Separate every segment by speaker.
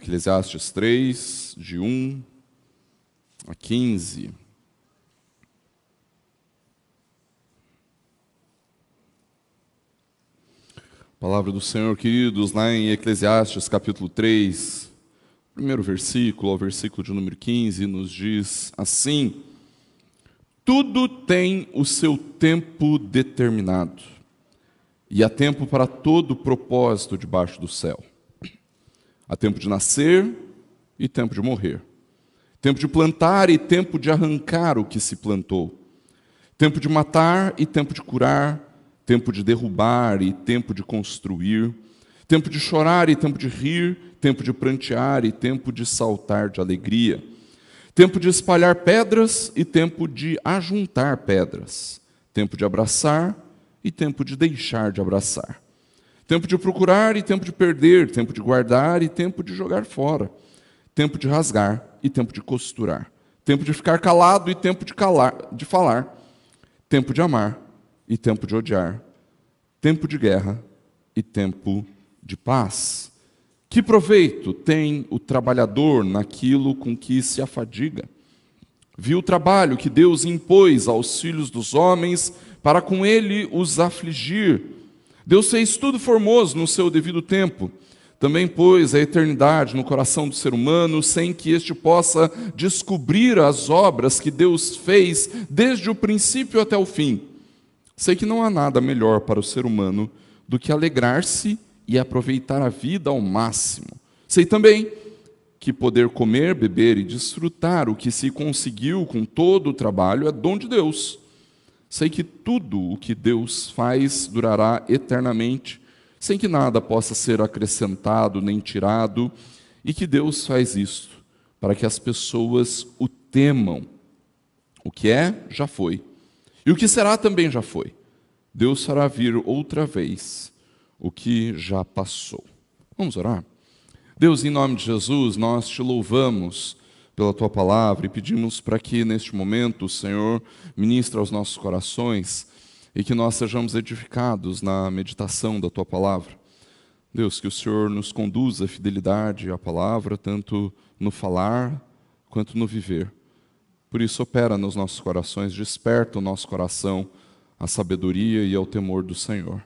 Speaker 1: Eclesiastes 3, de 1 a 15. Palavra do Senhor, queridos, lá em Eclesiastes capítulo 3, primeiro versículo ao versículo de número 15, nos diz assim: tudo tem o seu tempo determinado, e há tempo para todo propósito debaixo do céu. Há tempo de nascer e tempo de morrer, tempo de plantar e tempo de arrancar o que se plantou, tempo de matar e tempo de curar, tempo de derrubar e tempo de construir, tempo de chorar e tempo de rir, tempo de prantear e tempo de saltar de alegria, tempo de espalhar pedras e tempo de ajuntar pedras, tempo de abraçar e tempo de deixar de abraçar, tempo de procurar e tempo de perder, tempo de guardar e tempo de jogar fora, tempo de rasgar e tempo de costurar, tempo de ficar calado e tempo de falar, tempo de amar e tempo de odiar, tempo de guerra e tempo de paz. Que proveito tem o trabalhador naquilo com que se afadiga? Viu o trabalho que Deus impôs aos filhos dos homens para com ele os afligir. Deus fez tudo formoso no seu devido tempo. Também pôs a eternidade no coração do ser humano, sem que este possa descobrir as obras que Deus fez desde o princípio até o fim. Sei que não há nada melhor para o ser humano do que alegrar-se e aproveitar a vida ao máximo. Sei também que poder comer, beber e desfrutar o que se conseguiu com todo o trabalho é dom de Deus. Sei que tudo o que Deus faz durará eternamente, sem que nada possa ser acrescentado nem tirado, e que Deus faz isto para que as pessoas o temam. O que é, já foi. E o que será também já foi. Deus fará vir outra vez o que já passou. Vamos orar? Deus, em nome de Jesus, nós te louvamos pela tua palavra e pedimos para que neste momento o Senhor ministre aos nossos corações e que nós sejamos edificados na meditação da tua palavra. Deus, que o Senhor nos conduza a fidelidade à palavra, tanto no falar quanto no viver. Por isso, opera nos nossos corações, desperta o nosso coração à sabedoria e ao temor do Senhor.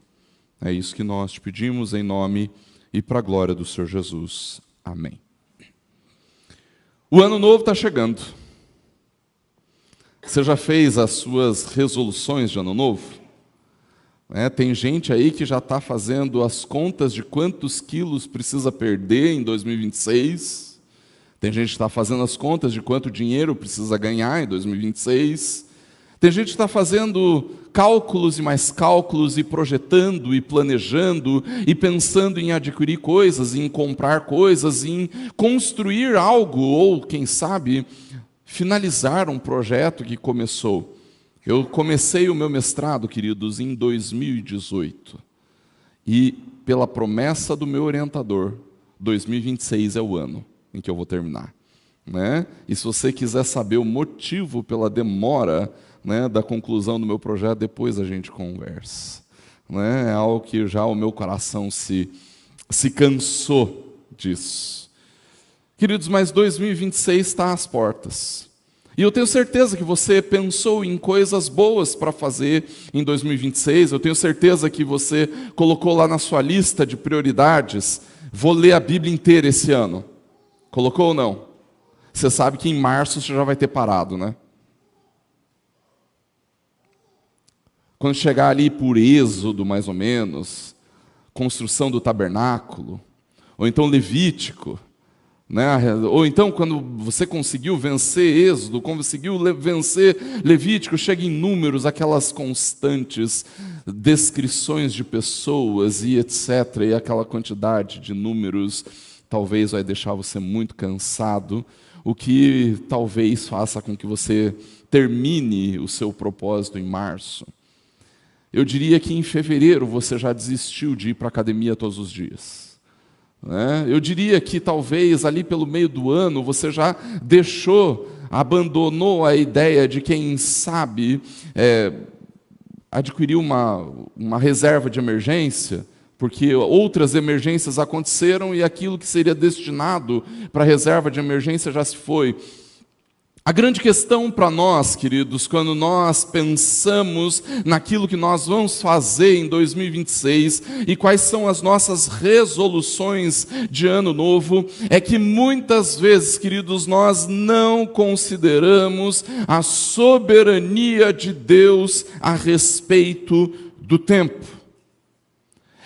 Speaker 1: É isso que nós te pedimos em nome e para a glória do Senhor Jesus. Amém. O ano novo está chegando. Você já fez as suas resoluções de ano novo? Tem gente aí que já está fazendo as contas de quantos quilos precisa perder em 2026. Tem gente que está fazendo as contas de quanto dinheiro precisa ganhar em 2026. Tem gente que está fazendo cálculos e mais cálculos e projetando e planejando e pensando em adquirir coisas, em comprar coisas, em construir algo ou, quem sabe, finalizar um projeto que começou. Eu comecei o meu mestrado, queridos, em 2018. E, pela promessa do meu orientador, 2026 é o ano em que eu vou terminar. E se você quiser saber o motivo pela demora da conclusão do meu projeto, depois a gente conversa. É algo que já o meu coração se cansou disso. Queridos, mas 2026 está às portas. E eu tenho certeza que você pensou em coisas boas para fazer em 2026. Eu tenho certeza que você colocou lá na sua lista de prioridades: vou ler a Bíblia inteira esse ano. Colocou ou não? Você sabe que em março você já vai ter parado, né? Quando chegar ali por Êxodo, mais ou menos, construção do tabernáculo, ou então Levítico, ou então quando você conseguiu vencer Êxodo, conseguiu vencer Levítico, chega em Números, aquelas constantes descrições de pessoas e etc., e aquela quantidade de números talvez vai deixar você muito cansado, o que talvez faça com que você termine o seu propósito em março. Eu diria que em fevereiro você já desistiu de ir para a academia todos os dias. Eu diria que talvez ali pelo meio do ano você já abandonou a ideia de, quem sabe, adquirir uma reserva de emergência porque outras emergências aconteceram e aquilo que seria destinado para a reserva de emergência já se foi. A grande questão para nós, queridos, quando nós pensamos naquilo que nós vamos fazer em 2026 e quais são as nossas resoluções de ano novo, é que muitas vezes, queridos, nós não consideramos a soberania de Deus a respeito do tempo.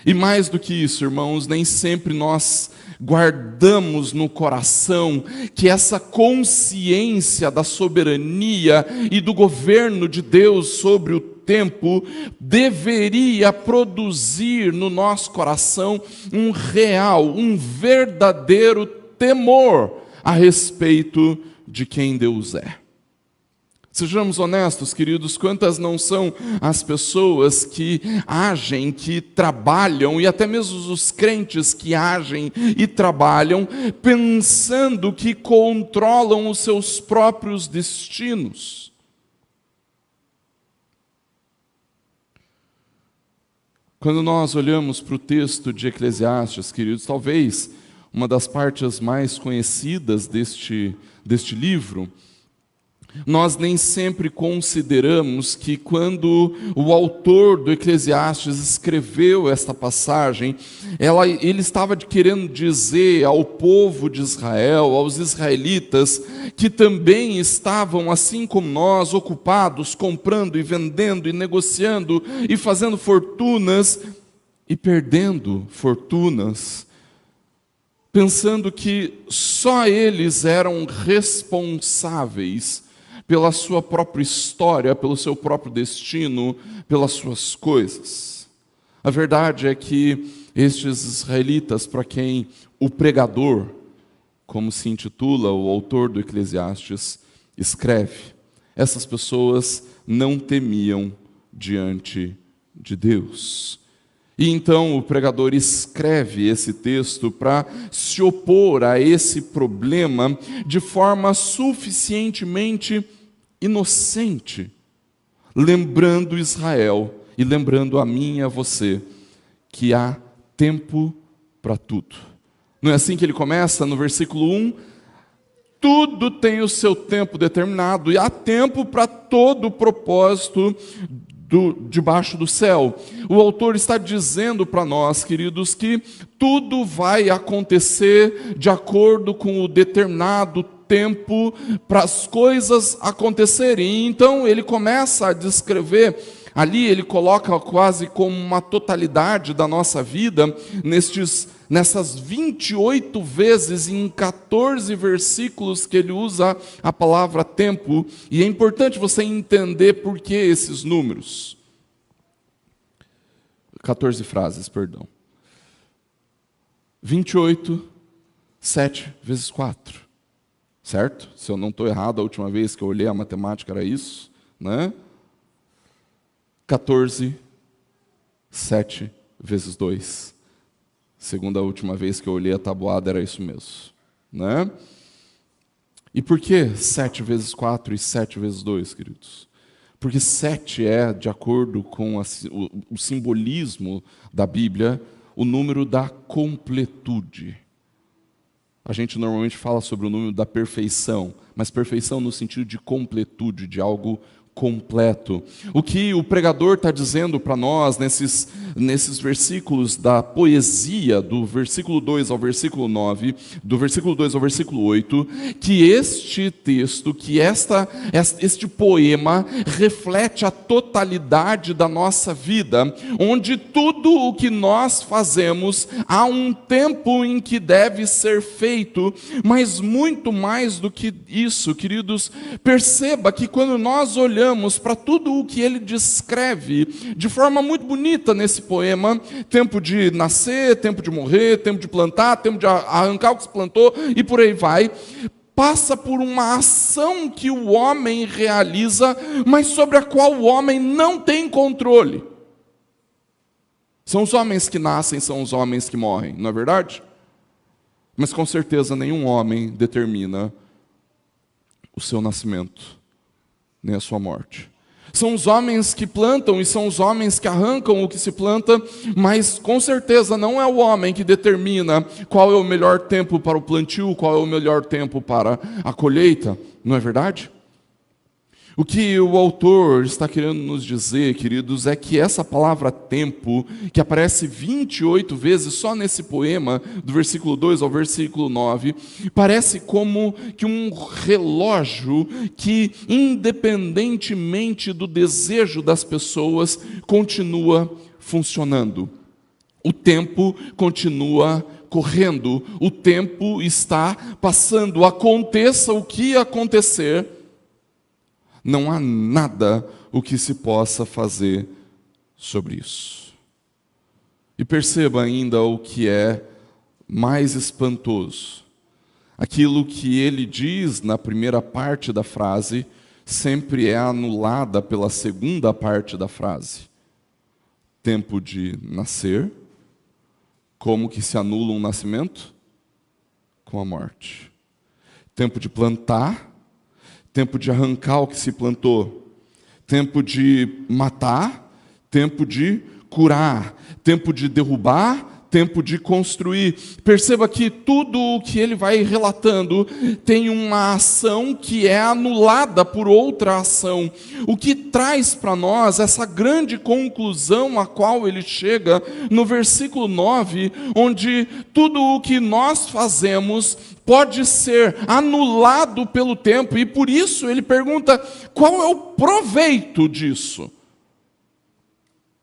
Speaker 1: E mais do que isso, irmãos, nem sempre nós guardamos no coração que essa consciência da soberania e do governo de Deus sobre o tempo deveria produzir no nosso coração um real, um verdadeiro temor a respeito de quem Deus é. Sejamos honestos, queridos, quantas não são as pessoas que agem, que trabalham, e até mesmo os crentes que agem e trabalham, pensando que controlam os seus próprios destinos. Quando nós olhamos para o texto de Eclesiastes, queridos, talvez uma das partes mais conhecidas deste livro, nós nem sempre consideramos que quando o autor do Eclesiastes escreveu esta passagem, ele estava querendo dizer ao povo de Israel, aos israelitas, que também estavam, assim como nós, ocupados, comprando e vendendo e negociando e fazendo fortunas e perdendo fortunas, pensando que só eles eram responsáveis pela sua própria história, pelo seu próprio destino, pelas suas coisas. A verdade é que estes israelitas, para quem o pregador, como se intitula o autor do Eclesiastes, escreve, essas pessoas não temiam diante de Deus. E então o pregador escreve esse texto para se opor a esse problema de forma suficientemente inocente, lembrando Israel e lembrando a mim e a você que há tempo para tudo. Não é assim que ele começa no versículo 1? Tudo tem o seu tempo determinado e há tempo para todo o propósito debaixo do céu. O autor está dizendo para nós, queridos, que tudo vai acontecer de acordo com o determinado tempo para as coisas acontecerem. Então ele começa a descrever, ali ele coloca quase como uma totalidade da nossa vida, nessas 28 vezes em 14 versículos que ele usa a palavra tempo, e é importante você entender por que esses números. 14 frases, perdão. 28, 7 vezes 4. Certo? Se eu não estou errado, a última vez que eu olhei a matemática era isso, né? 14, 7 vezes 2. Segunda a última vez que eu olhei a tabuada era isso mesmo, né? E por que 7 vezes 4 e 7 vezes 2, queridos? Porque 7 é, de acordo com o simbolismo da Bíblia, o número da completude. A gente normalmente fala sobre o número da perfeição, mas perfeição no sentido de completude, de algo completo. O que o pregador está dizendo para nós nesses versículos da poesia, do versículo 2 ao versículo 9, do versículo 2 ao versículo 8, que este texto, que este poema reflete a totalidade da nossa vida, onde tudo o que nós fazemos há um tempo em que deve ser feito, mas muito mais do que isso, queridos, perceba que quando nós olhamos para tudo o que ele descreve de forma muito bonita nesse poema, tempo de nascer, tempo de morrer, tempo de plantar, tempo de arrancar o que se plantou e por aí vai, passa por uma ação que o homem realiza, mas sobre a qual o homem não tem controle. São os homens que nascem, são os homens que morrem, não é verdade? Mas com certeza nenhum homem determina o seu nascimento, nem a sua morte. São os homens que plantam e são os homens que arrancam o que se planta, mas com certeza não é o homem que determina qual é o melhor tempo para o plantio, qual é o melhor tempo para a colheita, não é verdade? O que o autor está querendo nos dizer, queridos, é que essa palavra tempo, que aparece 28 vezes só nesse poema, do versículo 2 ao versículo 9, parece como que um relógio que, independentemente do desejo das pessoas, continua funcionando. O tempo continua correndo, o tempo está passando, aconteça o que acontecer, não há nada o que se possa fazer sobre isso. E perceba ainda o que é mais espantoso. Aquilo que ele diz na primeira parte da frase sempre é anulada pela segunda parte da frase. Tempo de nascer, como que se anula um nascimento? Com a morte. Tempo de plantar, tempo de arrancar o que se plantou, tempo de matar, tempo de curar, tempo de derrubar, tempo de construir. Perceba que tudo o que ele vai relatando tem uma ação que é anulada por outra ação, o que traz para nós essa grande conclusão a qual ele chega no versículo 9, onde tudo o que nós fazemos pode ser anulado pelo tempo, e por isso ele pergunta: qual é o proveito disso?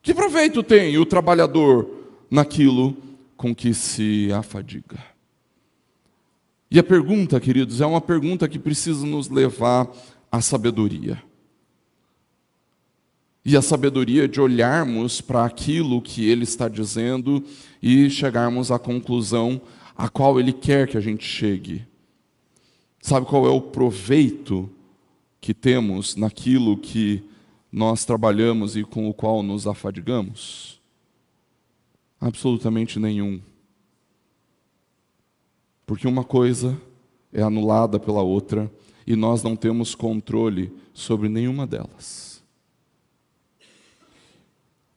Speaker 1: Que proveito tem o trabalhador naquilo com que se afadiga? E a pergunta, queridos, é uma pergunta que precisa nos levar à sabedoria. E a sabedoria de olharmos para aquilo que ele está dizendo e chegarmos à conclusão a qual ele quer que a gente chegue. Sabe qual é o proveito que temos naquilo que nós trabalhamos e com o qual nos afadigamos? Absolutamente nenhum. Porque uma coisa é anulada pela outra e nós não temos controle sobre nenhuma delas.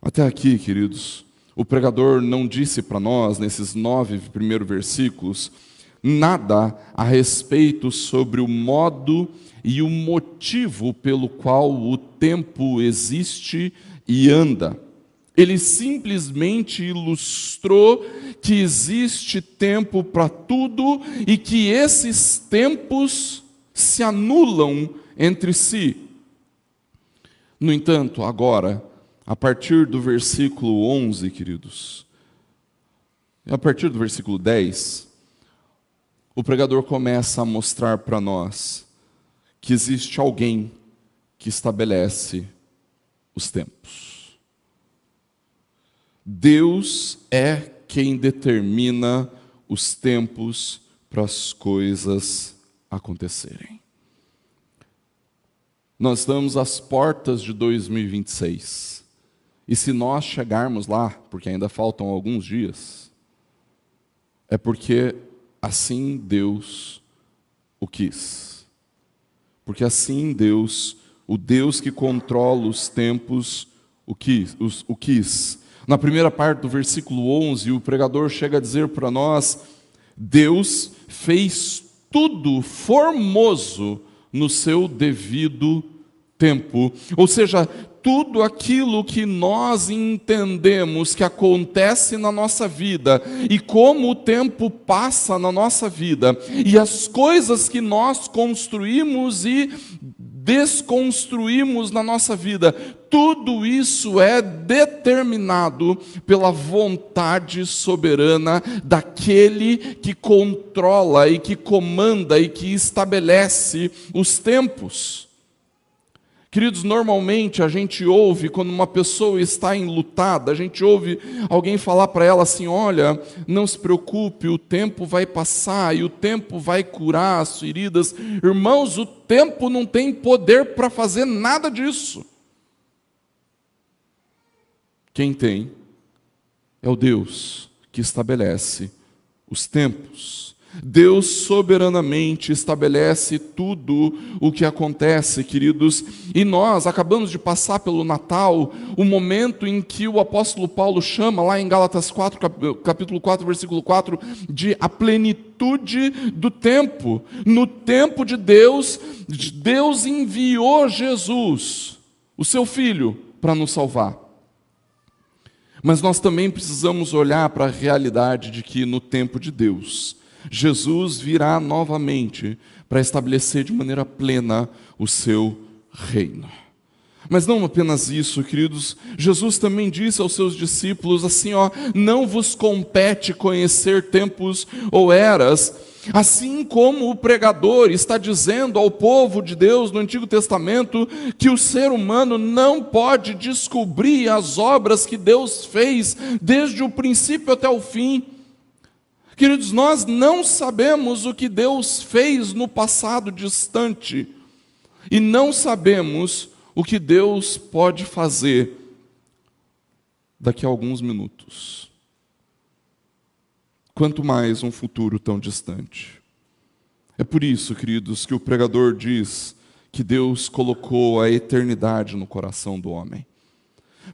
Speaker 1: Até aqui, queridos, o pregador não disse para nós, nesses 9 primeiros versículos, nada a respeito sobre o modo e o motivo pelo qual o tempo existe e anda. Ele simplesmente ilustrou que existe tempo para tudo e que esses tempos se anulam entre si. No entanto, agora, a partir do versículo 11, queridos, a partir do versículo 10, o pregador começa a mostrar para nós que existe alguém que estabelece os tempos. Deus é quem determina os tempos para as coisas acontecerem. Nós estamos às portas de 2026. E se nós chegarmos lá, porque ainda faltam alguns dias, é porque assim Deus o quis. Porque assim Deus, o Deus que controla os tempos, o quis. Na primeira parte do versículo 11, o pregador chega a dizer para nós: Deus fez tudo formoso no seu devido tempo. Ou seja, tudo aquilo que nós entendemos que acontece na nossa vida e como o tempo passa na nossa vida e as coisas que nós construímos e desconstruímos na nossa vida, tudo isso é determinado pela vontade soberana daquele que controla e que comanda e que estabelece os tempos. Queridos, normalmente a gente ouve, quando uma pessoa está enlutada, a gente ouve alguém falar para ela assim: olha, não se preocupe, o tempo vai passar e o tempo vai curar as feridas. Irmãos, o tempo não tem poder para fazer nada disso. Quem tem é o Deus que estabelece os tempos. Deus soberanamente estabelece tudo o que acontece, queridos, e nós acabamos de passar pelo Natal, o momento em que o apóstolo Paulo chama, lá em Gálatas 4, capítulo 4, versículo 4, de a plenitude do tempo. No tempo de Deus, Deus enviou Jesus, o seu Filho, para nos salvar. Mas nós também precisamos olhar para a realidade de que no tempo de Deus, Jesus virá novamente para estabelecer de maneira plena o seu reino. Mas não apenas isso, queridos, Jesus também disse aos seus discípulos assim, não vos compete conhecer tempos ou eras, assim como o pregador está dizendo ao povo de Deus no Antigo Testamento que o ser humano não pode descobrir as obras que Deus fez desde o princípio até o fim. Queridos, nós não sabemos o que Deus fez no passado distante e não sabemos o que Deus pode fazer daqui a alguns minutos. Quanto mais um futuro tão distante. É por isso, queridos, que o pregador diz que Deus colocou a eternidade no coração do homem.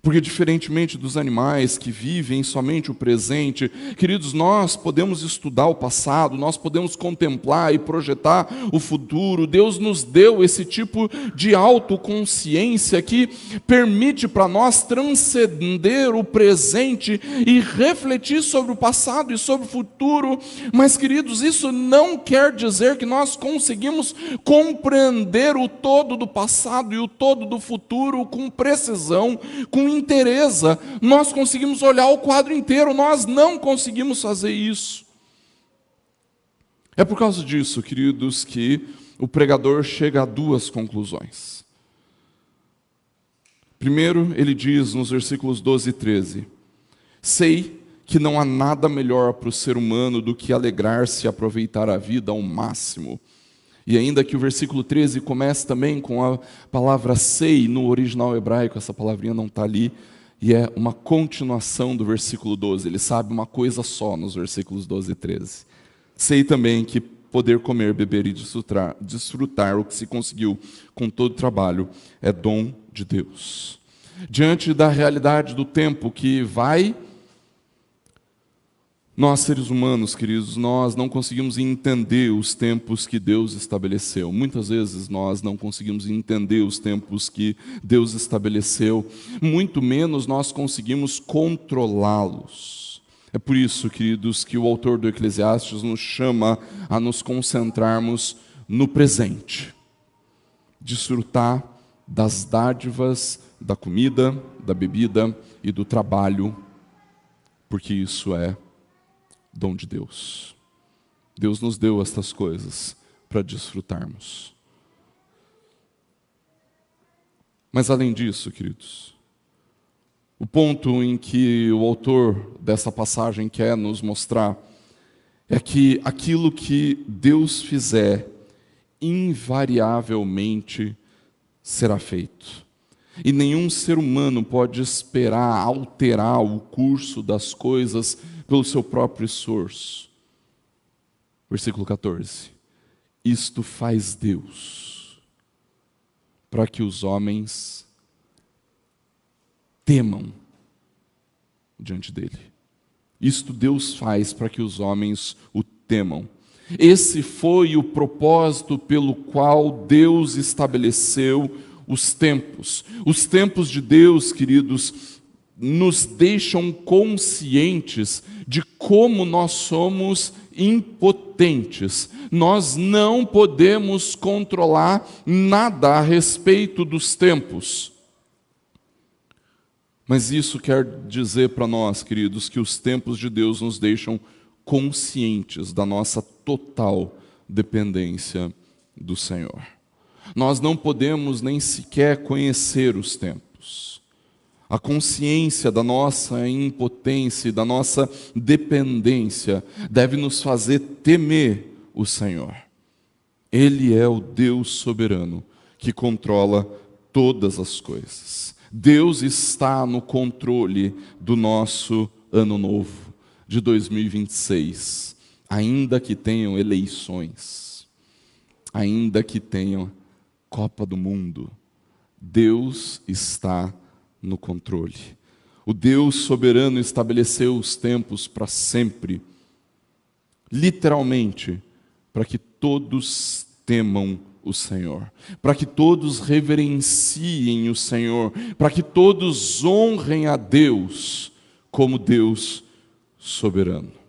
Speaker 1: Porque diferentemente dos animais que vivem somente o presente, queridos, nós podemos estudar o passado, nós podemos contemplar e projetar o futuro. Deus nos deu esse tipo de autoconsciência que permite para nós transcender o presente e refletir sobre o passado e sobre o futuro. Mas, queridos, isso não quer dizer que nós conseguimos compreender o todo do passado e o todo do futuro com precisão, com inteireza. Nós conseguimos olhar o quadro inteiro, nós não conseguimos fazer isso. É por causa disso, queridos, que o pregador chega a duas conclusões. Primeiro, ele diz nos versículos 12 e 13: sei que não há nada melhor para o ser humano do que alegrar-se e aproveitar a vida ao máximo. E ainda que o versículo 13 comece também com a palavra sei, no original hebraico, essa palavrinha não está ali, e é uma continuação do versículo 12. Ele sabe uma coisa só nos versículos 12 e 13. Sei também que poder comer, beber e desfrutar o que se conseguiu com todo trabalho é dom de Deus. Diante da realidade do tempo que vai, nós, seres humanos, queridos, nós não conseguimos entender os tempos que Deus estabeleceu. Muitas vezes nós não conseguimos entender os tempos que Deus estabeleceu, muito menos nós conseguimos controlá-los. É por isso, queridos, que o autor do Eclesiastes nos chama a nos concentrarmos no presente. Desfrutar das dádivas, da comida, da bebida e do trabalho, porque isso é dom de Deus. Deus nos deu estas coisas para desfrutarmos. Mas além disso, queridos, o ponto em que o autor dessa passagem quer nos mostrar é que aquilo que Deus fizer, invariavelmente será feito. E nenhum ser humano pode esperar alterar o curso das coisas pelo seu próprio esforço. Versículo 14. Isto faz Deus para que os homens temam diante dele. Isto Deus faz para que os homens o temam. Esse foi o propósito pelo qual Deus estabeleceu os tempos. Os tempos de Deus, queridos, nos deixam conscientes de como nós somos impotentes. Nós não podemos controlar nada a respeito dos tempos. Mas isso quer dizer para nós, queridos, que os tempos de Deus nos deixam conscientes da nossa total dependência do Senhor. Nós não podemos nem sequer conhecer os tempos. A consciência da nossa impotência e da nossa dependência deve nos fazer temer o Senhor. Ele é o Deus soberano que controla todas as coisas. Deus está no controle do nosso ano novo de 2026. ainda que tenham eleições, ainda que tenham Copa do Mundo, Deus está no controle. O Deus soberano estabeleceu os tempos para sempre, literalmente, para que todos temam o Senhor, para que todos reverenciem o Senhor, para que todos honrem a Deus como Deus soberano.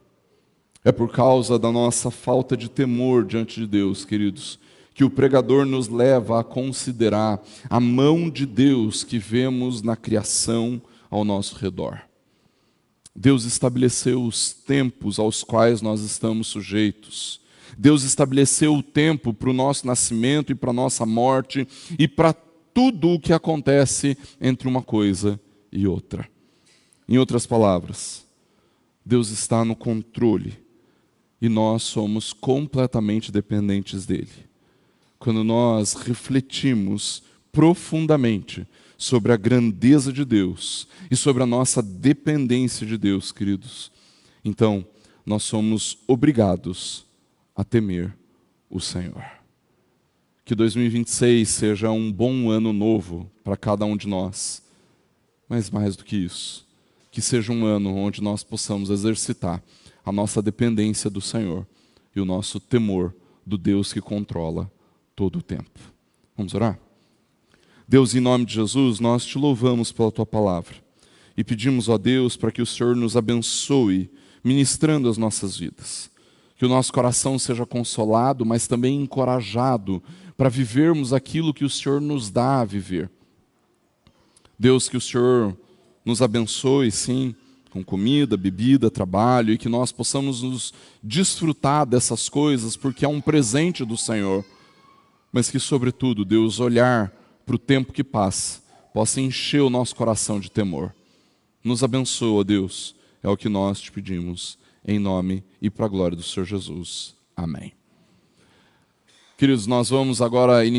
Speaker 1: É por causa da nossa falta de temor diante de Deus, queridos, que o pregador nos leva a considerar a mão de Deus que vemos na criação ao nosso redor. Deus estabeleceu os tempos aos quais nós estamos sujeitos. Deus estabeleceu o tempo para o nosso nascimento e para a nossa morte e para tudo o que acontece entre uma coisa e outra. Em outras palavras, Deus está no controle e nós somos completamente dependentes dele. Quando nós refletimos profundamente sobre a grandeza de Deus e sobre a nossa dependência de Deus, queridos, então nós somos obrigados a temer o Senhor. Que 2026 seja um bom ano novo para cada um de nós, mas mais do que isso, que seja um ano onde nós possamos exercitar a nossa dependência do Senhor e o nosso temor do Deus que controla todo o tempo. Vamos orar? Deus, em nome de Jesus, nós te louvamos pela tua palavra e pedimos, ó Deus, para que o Senhor nos abençoe ministrando as nossas vidas. Que o nosso coração seja consolado, mas também encorajado para vivermos aquilo que o Senhor nos dá a viver. Deus, que o Senhor nos abençoe, sim, com comida, bebida, trabalho, e que nós possamos nos desfrutar dessas coisas, porque é um presente do Senhor. Mas que, sobretudo, Deus, olhar para o tempo que passa, possa encher o nosso coração de temor. Nos abençoa, Deus, é o que nós te pedimos, em nome e para a glória do Senhor Jesus. Amém. Queridos, nós vamos agora iniciar